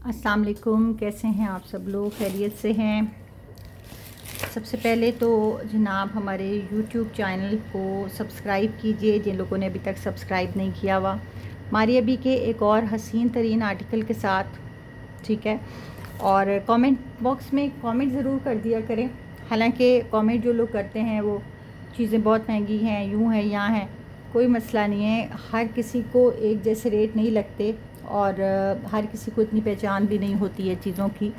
अस्सलाम वालेकुम, कैसे हैं आप सब लोग? खैरियत से हैं? सबसे पहले तो जनाब हमारे यूट्यूब चैनल को सब्सक्राइब कीजिए जिन लोगों ने अभी तक सब्सक्राइब नहीं किया हुआ। मारिया बी के एक और हसीन तरीन आर्टिकल के साथ, ठीक है। और कमेंट बॉक्स में कमेंट ज़रूर कर दिया करें। हालांकि कमेंट जो लोग करते हैं वो चीज़ें बहुत महंगी हैं, यूँ है यहाँ है, कोई मसला नहीं है। हर किसी को एक जैसे रेट नहीं लगते और हर किसी को इतनी पहचान भी नहीं होती है चीज़ों की।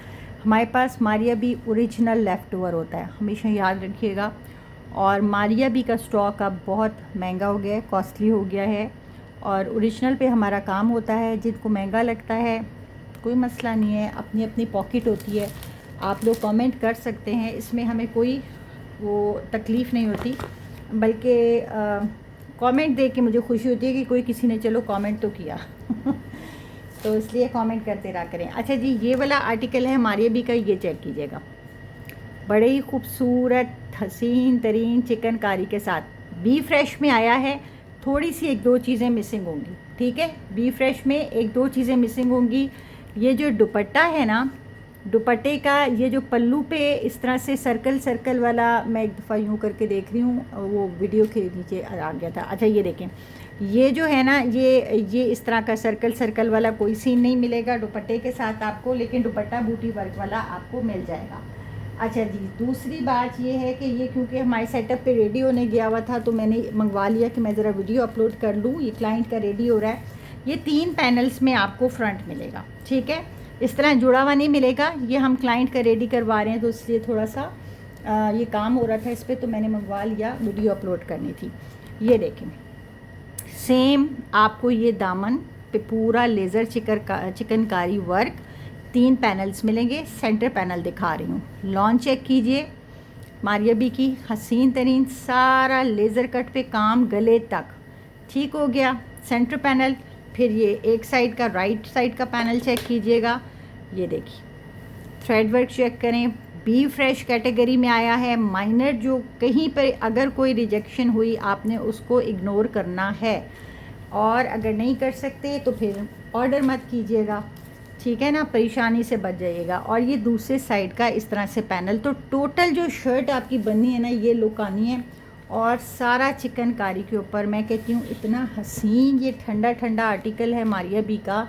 हमारे पास Maria B original left over होता है, हमेशा याद रखिएगा। और मारिया बी का स्टॉक अब बहुत महंगा हो गया है, कॉस्टली हो गया है और ओरिजिनल पे हमारा काम होता है। जिनको महंगा लगता है कोई मसला नहीं है, अपनी अपनी पॉकेट होती है। आप लोग कमेंट कर सकते हैं, इसमें हमें कोई वो तकलीफ़ नहीं होती, बल्कि कमेंट देख के मुझे खुशी होती है कि कोई किसी ने चलो कमेंट तो किया तो इसलिए कमेंट करते रहा करें। अच्छा जी, ये वाला आर्टिकल है मारिया बी का, ये चेक कीजिएगा। बड़े ही खूबसूरत हसीन तरीन चिकनकारी के साथ बी फ्रेश में आया है। थोड़ी सी एक दो चीज़ें मिसिंग होंगी, ठीक है। बी फ्रेश में एक दो चीज़ें मिसिंग होंगी। ये जो दुपट्टा है ना, दुपट्टे का ये जो पल्लू पे इस तरह से सर्कल सर्कल वाला, मैं एक दफ़ा यूँ करके देख रही हूँ, वो वीडियो के नीचे आ गया था। अच्छा ये देखें, ये जो है ना, ये इस तरह का सर्कल सर्कल वाला कोई सीन नहीं मिलेगा दुपट्टे के साथ आपको, लेकिन दुपट्टा बूटी वर्क वाला आपको मिल जाएगा। अच्छा जी, दूसरी बात ये है कि ये क्योंकि हमारे सेटअप पे रेडी होने गया हुआ था तो मैंने मंगवा लिया कि मैं ज़रा वीडियो अपलोड कर लूँ। ये क्लाइंट का रेडी हो रहा है। ये 3 पैनल्स में आपको फ्रंट मिलेगा, ठीक है। इस तरह जुड़ा हुआ नहीं मिलेगा, ये हम क्लाइंट का रेडी करवा रहे हैं तो इसलिए थोड़ा सा ये काम हो रहा था इस पर, तो मैंने मंगवा लिया, वीडियो अपलोड करनी थी। ये देखें, सेम आपको ये दामन पे पूरा लेज़र चिकनकारी वर्क 3 पैनल्स मिलेंगे। सेंटर पैनल दिखा रही हूँ, लॉन चेक कीजिए। मारिया बी की हसीन तरीन सारा लेज़र कट पे काम गले तक ठीक हो गया। सेंटर पैनल, फिर ये एक साइड का राइट साइड का पैनल चेक कीजिएगा। ये देखिए, थ्रेड वर्क चेक करें, बी फ्रेश कैटेगरी में आया है। माइनर जो कहीं पर अगर कोई रिजेक्शन हुई आपने उसको इग्नोर करना है, और अगर नहीं कर सकते तो फिर ऑर्डर मत कीजिएगा, ठीक है ना, परेशानी से बच जाइएगा। और ये दूसरे साइड का इस तरह से पैनल, तो टोटल जो शर्ट आपकी बननी है ना, ये लुक आनी है। और सारा चिकनकारी के ऊपर, मैं कहती हूँ इतना हसीन ये ठंडा ठंडा आर्टिकल है मारिया बी का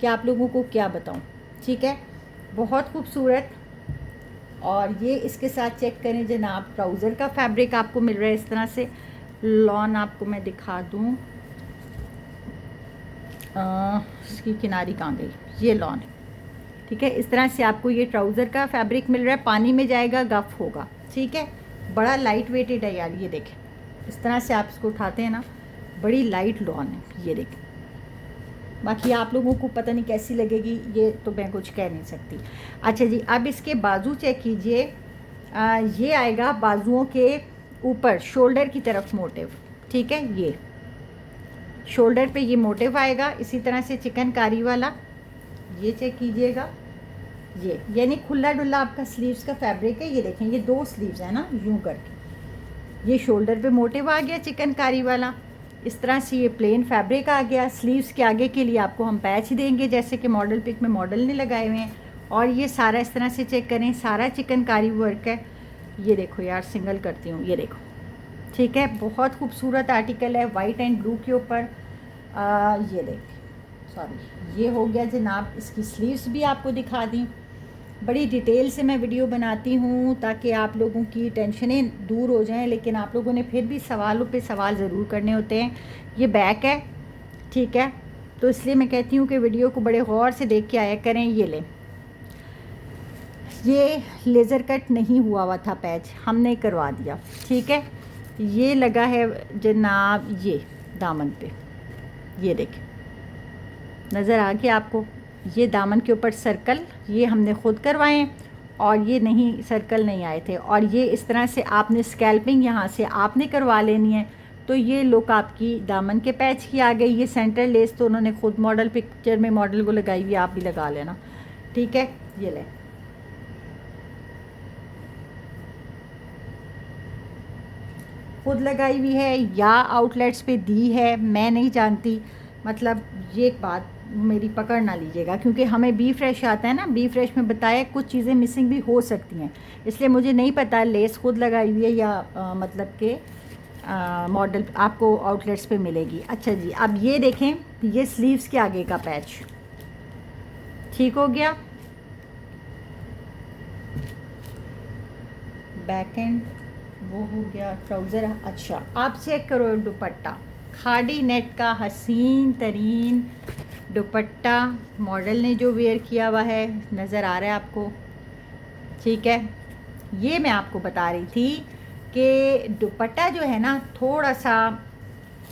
कि आप लोगों को क्या बताऊँ, ठीक है, बहुत खूबसूरत। और ये इसके साथ चेक करें जनाब, ट्राउज़र का फैब्रिक आपको मिल रहा है इस तरह से। लॉन आपको मैं दिखा दूँ, इसकी किनारी कहाँ गई, ये लॉन, ठीक है। इस तरह से आपको ये ट्राउज़र का फैब्रिक मिल रहा है, पानी में जाएगा गफ होगा, ठीक है। बड़ा लाइट वेटेड है यार, ये देखें, इस तरह से आप इसको उठाते हैं ना, बड़ी लाइट लॉन है, ये देखें। बाकी आप लोगों को पता नहीं कैसी लगेगी, ये तो मैं कुछ कह नहीं सकती। अच्छा जी, अब इसके बाजू चेक कीजिए। ये आएगा बाजुओं के ऊपर शोल्डर की तरफ मोटिव, ठीक है। ये शोल्डर पे ये मोटिव आएगा इसी तरह से चिकनकारी वाला, ये चेक कीजिएगा। ये यानी खुला डुल्ला आपका स्लीव्स का फैब्रिक है। ये देखें, ये 2 स्लीव्स है ना, यूँ करके ये शोल्डर पे मोटिव आ गया चिकनकारी वाला। इस तरह से ये प्लेन फैब्रिक आ गया। स्लीव्स के आगे के लिए आपको हम पैच देंगे, जैसे कि मॉडल पिक में मॉडल ने लगाए हुए हैं। और ये सारा इस तरह से चेक करें, सारा चिकनकारी वर्क है। ये देखो यार, सिंगल करती हूँ, ये देखो, ठीक है, बहुत खूबसूरत आर्टिकल है, वाइट एंड ब्लू के ऊपर। ये देखिए, सॉरी, ये हो गया जनाब। इसकी स्लीव्स भी आपको दिखा दी। बड़ी डिटेल से मैं वीडियो बनाती हूँ ताकि आप लोगों की टेंशनें दूर हो जाएं, लेकिन आप लोगों ने फिर भी सवालों पे सवाल ज़रूर करने होते हैं। ये बैक है, ठीक है, तो इसलिए मैं कहती हूँ कि वीडियो को बड़े गौर से देख के आया करें। ये लें, ये लेज़र कट नहीं हुआ था पैच, हमने करवा दिया, ठीक है। ये लगा है जनाब ये दामन पे, ये देखें, नज़र आ गया आपको। ये दामन के ऊपर सर्कल ये हमने ख़ुद करवाए, और ये नहीं, सर्कल नहीं आए थे। और ये इस तरह से आपने स्कैल्पिंग यहाँ से आपने करवा लेनी है, तो ये लुक आपकी दामन के पैच की आ गई। ये सेंटर लेस तो उन्होंने ख़ुद मॉडल पिक्चर में मॉडल को लगाई हुई, आप भी लगा लेना, ठीक है। ये ले, खुद लगाई हुई है या आउटलेट्स पे दी है, मैं नहीं जानती। मतलब ये एक बात मेरी पकड़ ना लीजिएगा, क्योंकि हमें बी फ्रेश आता है ना, बी फ्रेश में बताया कुछ चीज़ें मिसिंग भी हो सकती हैं, इसलिए मुझे नहीं पता लेस खुद लगाई हुई है या मतलब कि मॉडल आपको आउटलेट्स पे मिलेगी। अच्छा जी, अब ये देखें, ये स्लीव्स के आगे का पैच ठीक हो गया, बैक एंड वो हो गया, ट्राउज़र। अच्छा, आप चेक करो दुपट्टा, खादी नेट का हसीन तरीन दुपट्टा मॉडल ने जो वेयर किया हुआ है, नज़र आ रहा है आपको? ठीक है, ये मैं आपको बता रही थी कि दुपट्टा जो है ना थोड़ा सा,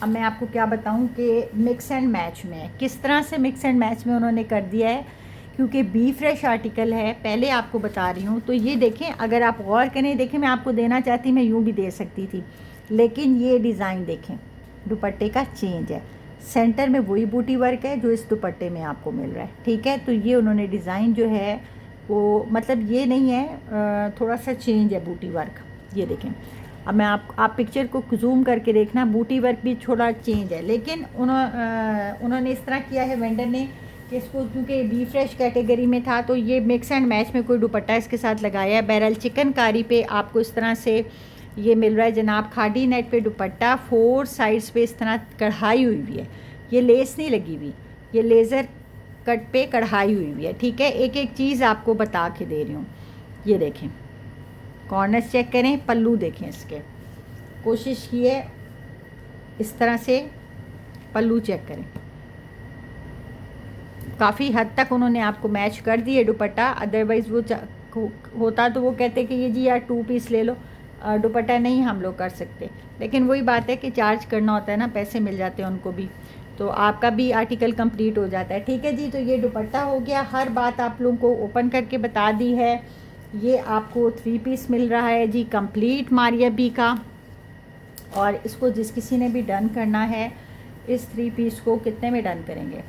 अब मैं आपको क्या बताऊं कि मिक्स एंड मैच में है। किस तरह से मिक्स एंड मैच में उन्होंने कर दिया है, क्योंकि बी फ्रेश आर्टिकल है, पहले आपको बता रही हूँ। तो ये देखें, अगर आप गौर करें, देखें मैं आपको देना चाहती, मैं यूँ भी दे सकती थी, लेकिन ये डिज़ाइन देखें, दुपट्टे का चेंज है, सेंटर में वही बूटी वर्क है जो इस दुपट्टे में आपको मिल रहा है। ठीक है, तो ये उन्होंने डिज़ाइन जो है वो मतलब ये नहीं है, थोड़ा सा चेंज है बूटी वर्क। ये देखें, अब मैं आप पिक्चर को जूम करके देखना, बूटी वर्क भी थोड़ा चेंज है, लेकिन उन्होंने इस तरह किया है वेंडर ने कि इसको, क्योंकि बी फ्रेश कैटेगरी में था, तो ये मिक्स एंड मैच में कोई दुपट्टा इसके साथ लगाया है। बहरहाल चिकनकारी पे आपको इस तरह से ये मिल रहा है जनाब, खादी नेट पे दुपट्टा, 4 साइड्स पे इस तरह कढ़ाई हुई हुई है, ये लेस नहीं लगी हुई, ये लेज़र कट पे कढ़ाई हुई हुई है। ठीक है, एक एक चीज़ आपको बता के दे रही हूँ। ये देखें, कॉर्नर्स चेक करें, पल्लू देखें, इसके कोशिश की है इस तरह से, पल्लू चेक करें, काफ़ी हद तक उन्होंने आपको मैच कर दिए दुपट्टा। अदरवाइज़ वो होता तो वो कहते कि ये जी यार 2 पीस ले लो, दुपट्टा नहीं हम लोग कर सकते, लेकिन वही बात है कि चार्ज करना होता है ना, पैसे मिल जाते हैं उनको भी, तो आपका भी आर्टिकल कंप्लीट हो जाता है। ठीक है जी, तो ये दुपट्टा हो गया, हर बात आप लोगों को ओपन करके बता दी है। ये आपको 3 पीस मिल रहा है जी, कंप्लीट मारिया बी का, और इसको जिस किसी ने भी डन करना है, इस 3 पीस को कितने में डन करेंगे?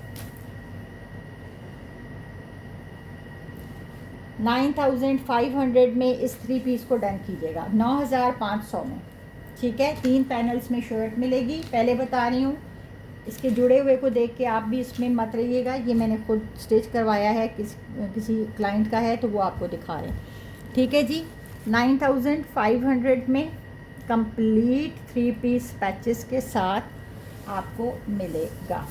9500 में इस 3 पीस को डन कीजिएगा, 9500 में। ठीक है, 3 पैनल्स में शर्ट मिलेगी, पहले बता रही हूँ। इसके जुड़े हुए को देख के आप भी इसमें मत रहिएगा, ये मैंने खुद स्टिच करवाया है, किसी क्लाइंट का है तो वो आपको दिखा रहे हैं। ठीक है जी, 9500 में कंप्लीट 3 पीस पैचेस के साथ आपको मिलेगा।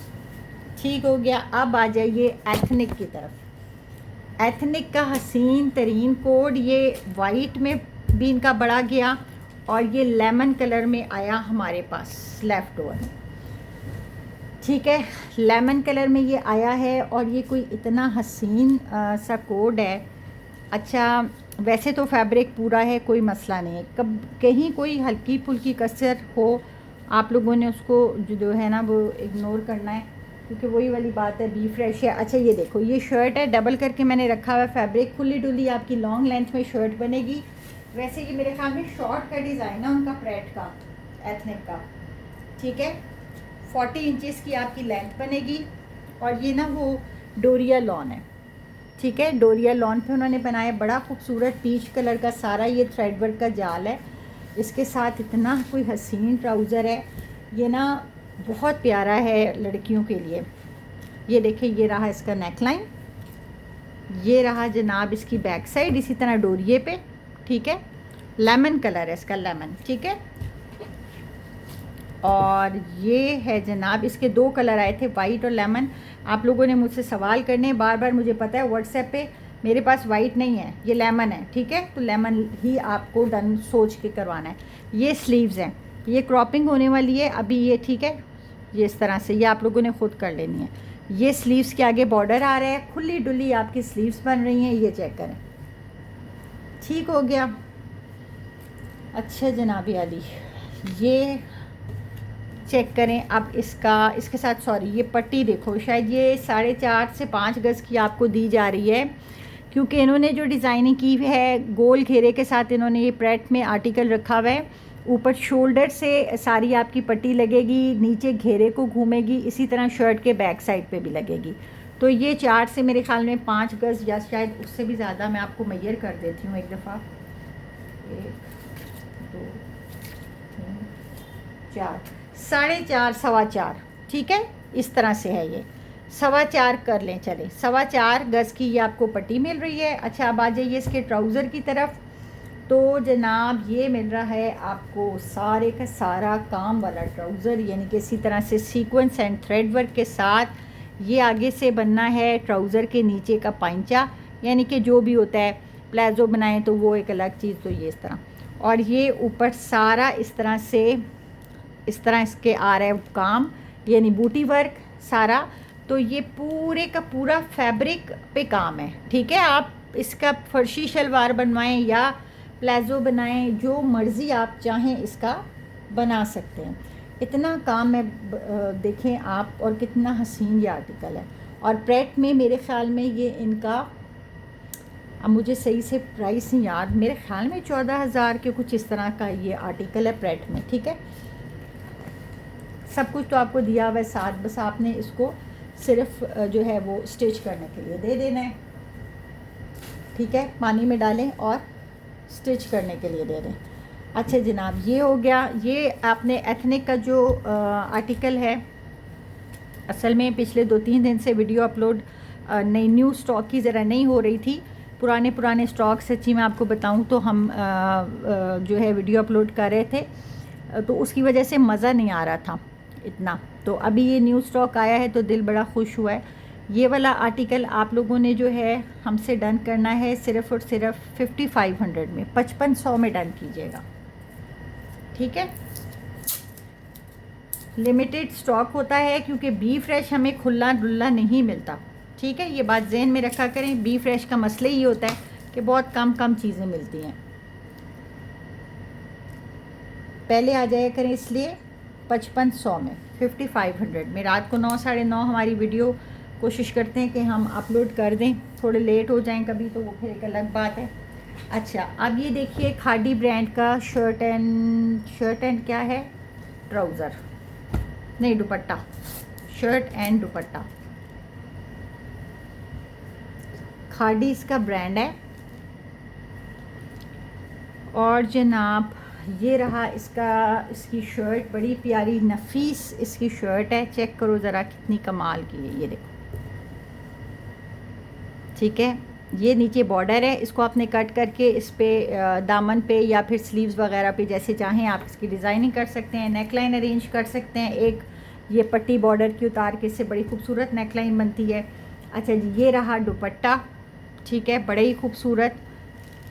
ठीक हो गया, अब आ जाइए एथनिक की तरफ। एथनिक का हसीन तरीन कोड, ये वाइट में भी इनका बड़ा गया, और ये लेमन कलर में आया हमारे पास लेफ़्ट ओवर। ठीक है, लेमन कलर में ये आया है, और ये कोई इतना हसीन सा कोड है। अच्छा, वैसे तो फैब्रिक पूरा है, कोई मसला नहीं है, कब कहीं कोई हल्की फुल्की कसर हो, आप लोगों ने उसको जो है ना वो इग्नोर करना है, क्योंकि वही वाली बात है, बी फ्रेश है। अच्छा, ये देखो, ये शर्ट है, डबल करके मैंने रखा हुआ है फैब्रिक, खुली डुली आपकी लॉन्ग लेंथ में शर्ट बनेगी। वैसे ये मेरे ख्याल में शॉर्ट का डिज़ाइन है उनका, प्रेट का, एथनिक का। ठीक है, 40 इंचेस की आपकी लेंथ बनेगी, और ये ना वो डोरिया लॉन है। ठीक है, डोरिया लॉन पे उन्होंने बनाया, बड़ा खूबसूरत पीच कलर का सारा ये थ्रेड वर्क का जाल है, इसके साथ इतना कोई हसीन ट्राउज़र है, ये ना बहुत प्यारा है लड़कियों के लिए। ये देखिए, ये रहा इसका नेक लाइन, ये रहा जनाब इसकी बैक साइड, इसी तरह डोरिये पे। ठीक है, लेमन कलर है इसका, लेमन। ठीक है, और ये है जनाब, इसके 2 कलर आए थे, वाइट और लेमन। आप लोगों ने मुझसे सवाल करने बार बार, मुझे पता है व्हाट्सएप पे, मेरे पास वाइट नहीं है, ये लेमन है। ठीक है, तो लेमन ही आपको डन सोच के करवाना है। ये स्लीव्स हैं, ये क्रॉपिंग होने वाली है अभी ये। ठीक है, ये इस तरह से, ये आप लोगों ने ख़ुद कर लेनी है। ये स्लीव्स के आगे बॉर्डर आ रहा है, खुली डुली आपकी स्लीव्स बन रही हैं, ये चेक करें। ठीक हो गया। अच्छा जनाबी आली, ये चेक करें अब इसके साथ, सॉरी, ये पट्टी देखो, शायद ये 4.5 से 5 गज़ की आपको दी जा रही है, क्योंकि इन्होंने जो डिज़ाइनिंग की है गोल घेरे के साथ, इन्होंने ये प्रेट में आर्टिकल रखा हुआ है। ऊपर शोल्डर से सारी आपकी पट्टी लगेगी, नीचे घेरे को घूमेगी, इसी तरह शर्ट के बैक साइड पे भी लगेगी। तो ये 4 से मेरे ख्याल में 5 गज़ या शायद उससे भी ज़्यादा, मैं आपको मैयर कर देती हूँ एक दफ़ा। 1 2 3 4, 4.5 सवा 4। ठीक है, इस तरह से है ये, 4.25 कर लें, चले 4.25 गज़ की ये आपको पट्टी मिल रही है। अच्छा, अब आ जाइए इसके ट्राउज़र की तरफ। तो जनाब ये मिल रहा है आपको सारे का सारा काम वाला ट्राउज़र, यानी कि इसी तरह से सीक्वेंस एंड थ्रेड वर्क के साथ ये आगे से बनना है ट्राउज़र के नीचे का पांचा, यानी कि जो भी होता है प्लाजो बनाएं तो वो एक अलग चीज़, तो ये इस तरह, और ये ऊपर सारा इस तरह से, इस तरह इसके आ रहा है काम, यानी बूटी वर्क सारा। तो ये पूरे का पूरा फैब्रिक पे काम है, ठीक है। आप इसका फर्शी शलवार बनवाएं या प्लाजो बनाएं, जो मर्ज़ी आप चाहें इसका बना सकते हैं। इतना काम है, देखें आप, और कितना हसीन ये आर्टिकल है। और प्रेट में मेरे ख़्याल में ये इनका, अब मुझे सही से प्राइस नहीं याद, मेरे ख़्याल में 14,000 के कुछ इस तरह का ये आर्टिकल है प्रेट में, ठीक है। सब कुछ तो आपको दिया हुआ है साथ, बस आपने इसको सिर्फ जो है वो स्टिच करने के लिए दे देना है, ठीक है। पानी में डालें और स्टिच करने के लिए दे दें। अच्छा जनाब, ये हो गया। ये आपने एथनिक का जो आर्टिकल है, असल में पिछले 2-3 दिन से वीडियो अपलोड नई न्यू स्टॉक की ज़रा नहीं हो रही थी। पुराने स्टॉक सच्ची मैं आपको बताऊं तो हम जो है वीडियो अपलोड कर रहे थे, तो उसकी वजह से मज़ा नहीं आ रहा था इतना। तो अभी ये न्यू स्टॉक आया है तो दिल बड़ा खुश हुआ है। ये वाला आर्टिकल आप लोगों ने जो है हमसे डन करना है सिर्फ़ और सिर्फ 5500 में, 5500 में डन कीजिएगा, ठीक है। लिमिटेड स्टॉक होता है क्योंकि बी फ्रेश हमें खुला डुल्ला नहीं मिलता, ठीक है। ये बात जहन में रखा करें। बी फ्रेश का मसला ही होता है कि बहुत कम चीज़ें मिलती हैं, पहले आ जाया करें, इसलिए 5500 में, 5500 में। रात को 9 साढ़े 9 हमारी वीडियो कोशिश करते हैं कि हम अपलोड कर दें, थोड़े लेट हो जाएं कभी तो वो फिर एक अलग बात है। अच्छा, अब ये देखिए खादी ब्रांड का शर्ट एंड क्या है, ट्राउज़र नहीं, दुपट्टा, शर्ट एंड दुपट्टा, खादी इसका ब्रांड है। और जनाब ये रहा इसकी शर्ट, बड़ी प्यारी नफीस इसकी शर्ट है, चेक करो ज़रा कितनी कमाल की है, ये देखो, ठीक है। ये नीचे बॉर्डर है, इसको आपने कट करके इस पे दामन पे या फिर स्लीव्स वगैरह पे जैसे चाहें आप इसकी डिज़ाइनिंग कर सकते हैं, नेक लाइन अरेंज कर सकते हैं। एक ये पट्टी बॉर्डर की उतार के इससे बड़ी खूबसूरत नेक लाइन बनती है। अच्छा जी, ये रहा दुपट्टा, ठीक है, बड़े ही खूबसूरत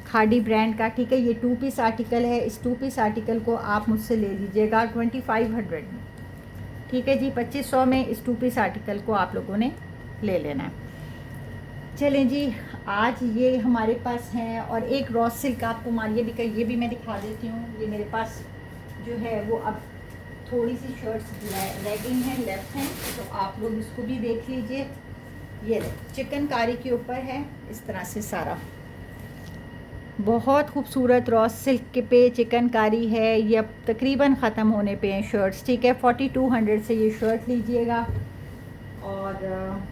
खादी ब्रांड का, ठीक है। ये 2 पीस आर्टिकल है। इस 2 पीस आर्टिकल को आप मुझसे ले लीजिएगा 2500 में, ठीक है जी। 2500 में इस 2 पीस आर्टिकल को आप लोगों ने ले लेना है। चलें जी, आज ये हमारे पास हैं। और एक रॉ सिल्क आपको मारिए भी, ये भी मैं दिखा देती हूँ। ये मेरे पास जो है वो अब थोड़ी सी शर्ट्स लेगिंग है, लेफ्ट हैं, तो आप लोग इसको भी देख लीजिए। ये चिकनकारी के ऊपर है इस तरह से सारा, बहुत खूबसूरत रॉ सिल्क के पे चिकनकारी है। ये अब तकरीबन ख़त्म होने पे हैं शर्ट्स, ठीक है। 4200 से ये शर्ट लीजिएगा। और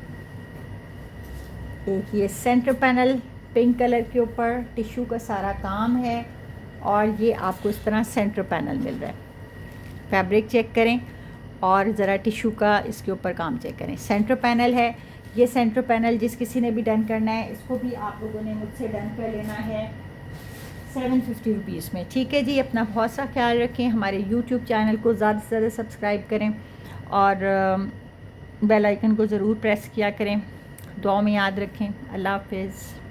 एक ये सेंटर पैनल पिंक कलर के ऊपर टिश्यू का सारा काम है, और ये आपको इस तरह सेंटर पैनल मिल रहा है। फैब्रिक चेक करें और ज़रा टिश्यू का इसके ऊपर काम चेक करें, सेंटर पैनल है। ये सेंटर पैनल जिस किसी ने भी डन करना है, इसको भी आप लोगों ने मुझसे डन कर लेना है 750 रुपीज़ में, ठीक है जी। अपना बहुत सा ख्याल रखें, हमारे यूट्यूब चैनल को ज़्यादा से ज़्यादा सब्सक्राइब करें और बेल आइकन को ज़रूर प्रेस किया करें। दुआ में याद रखें। अल्लाह हाफ़िज़।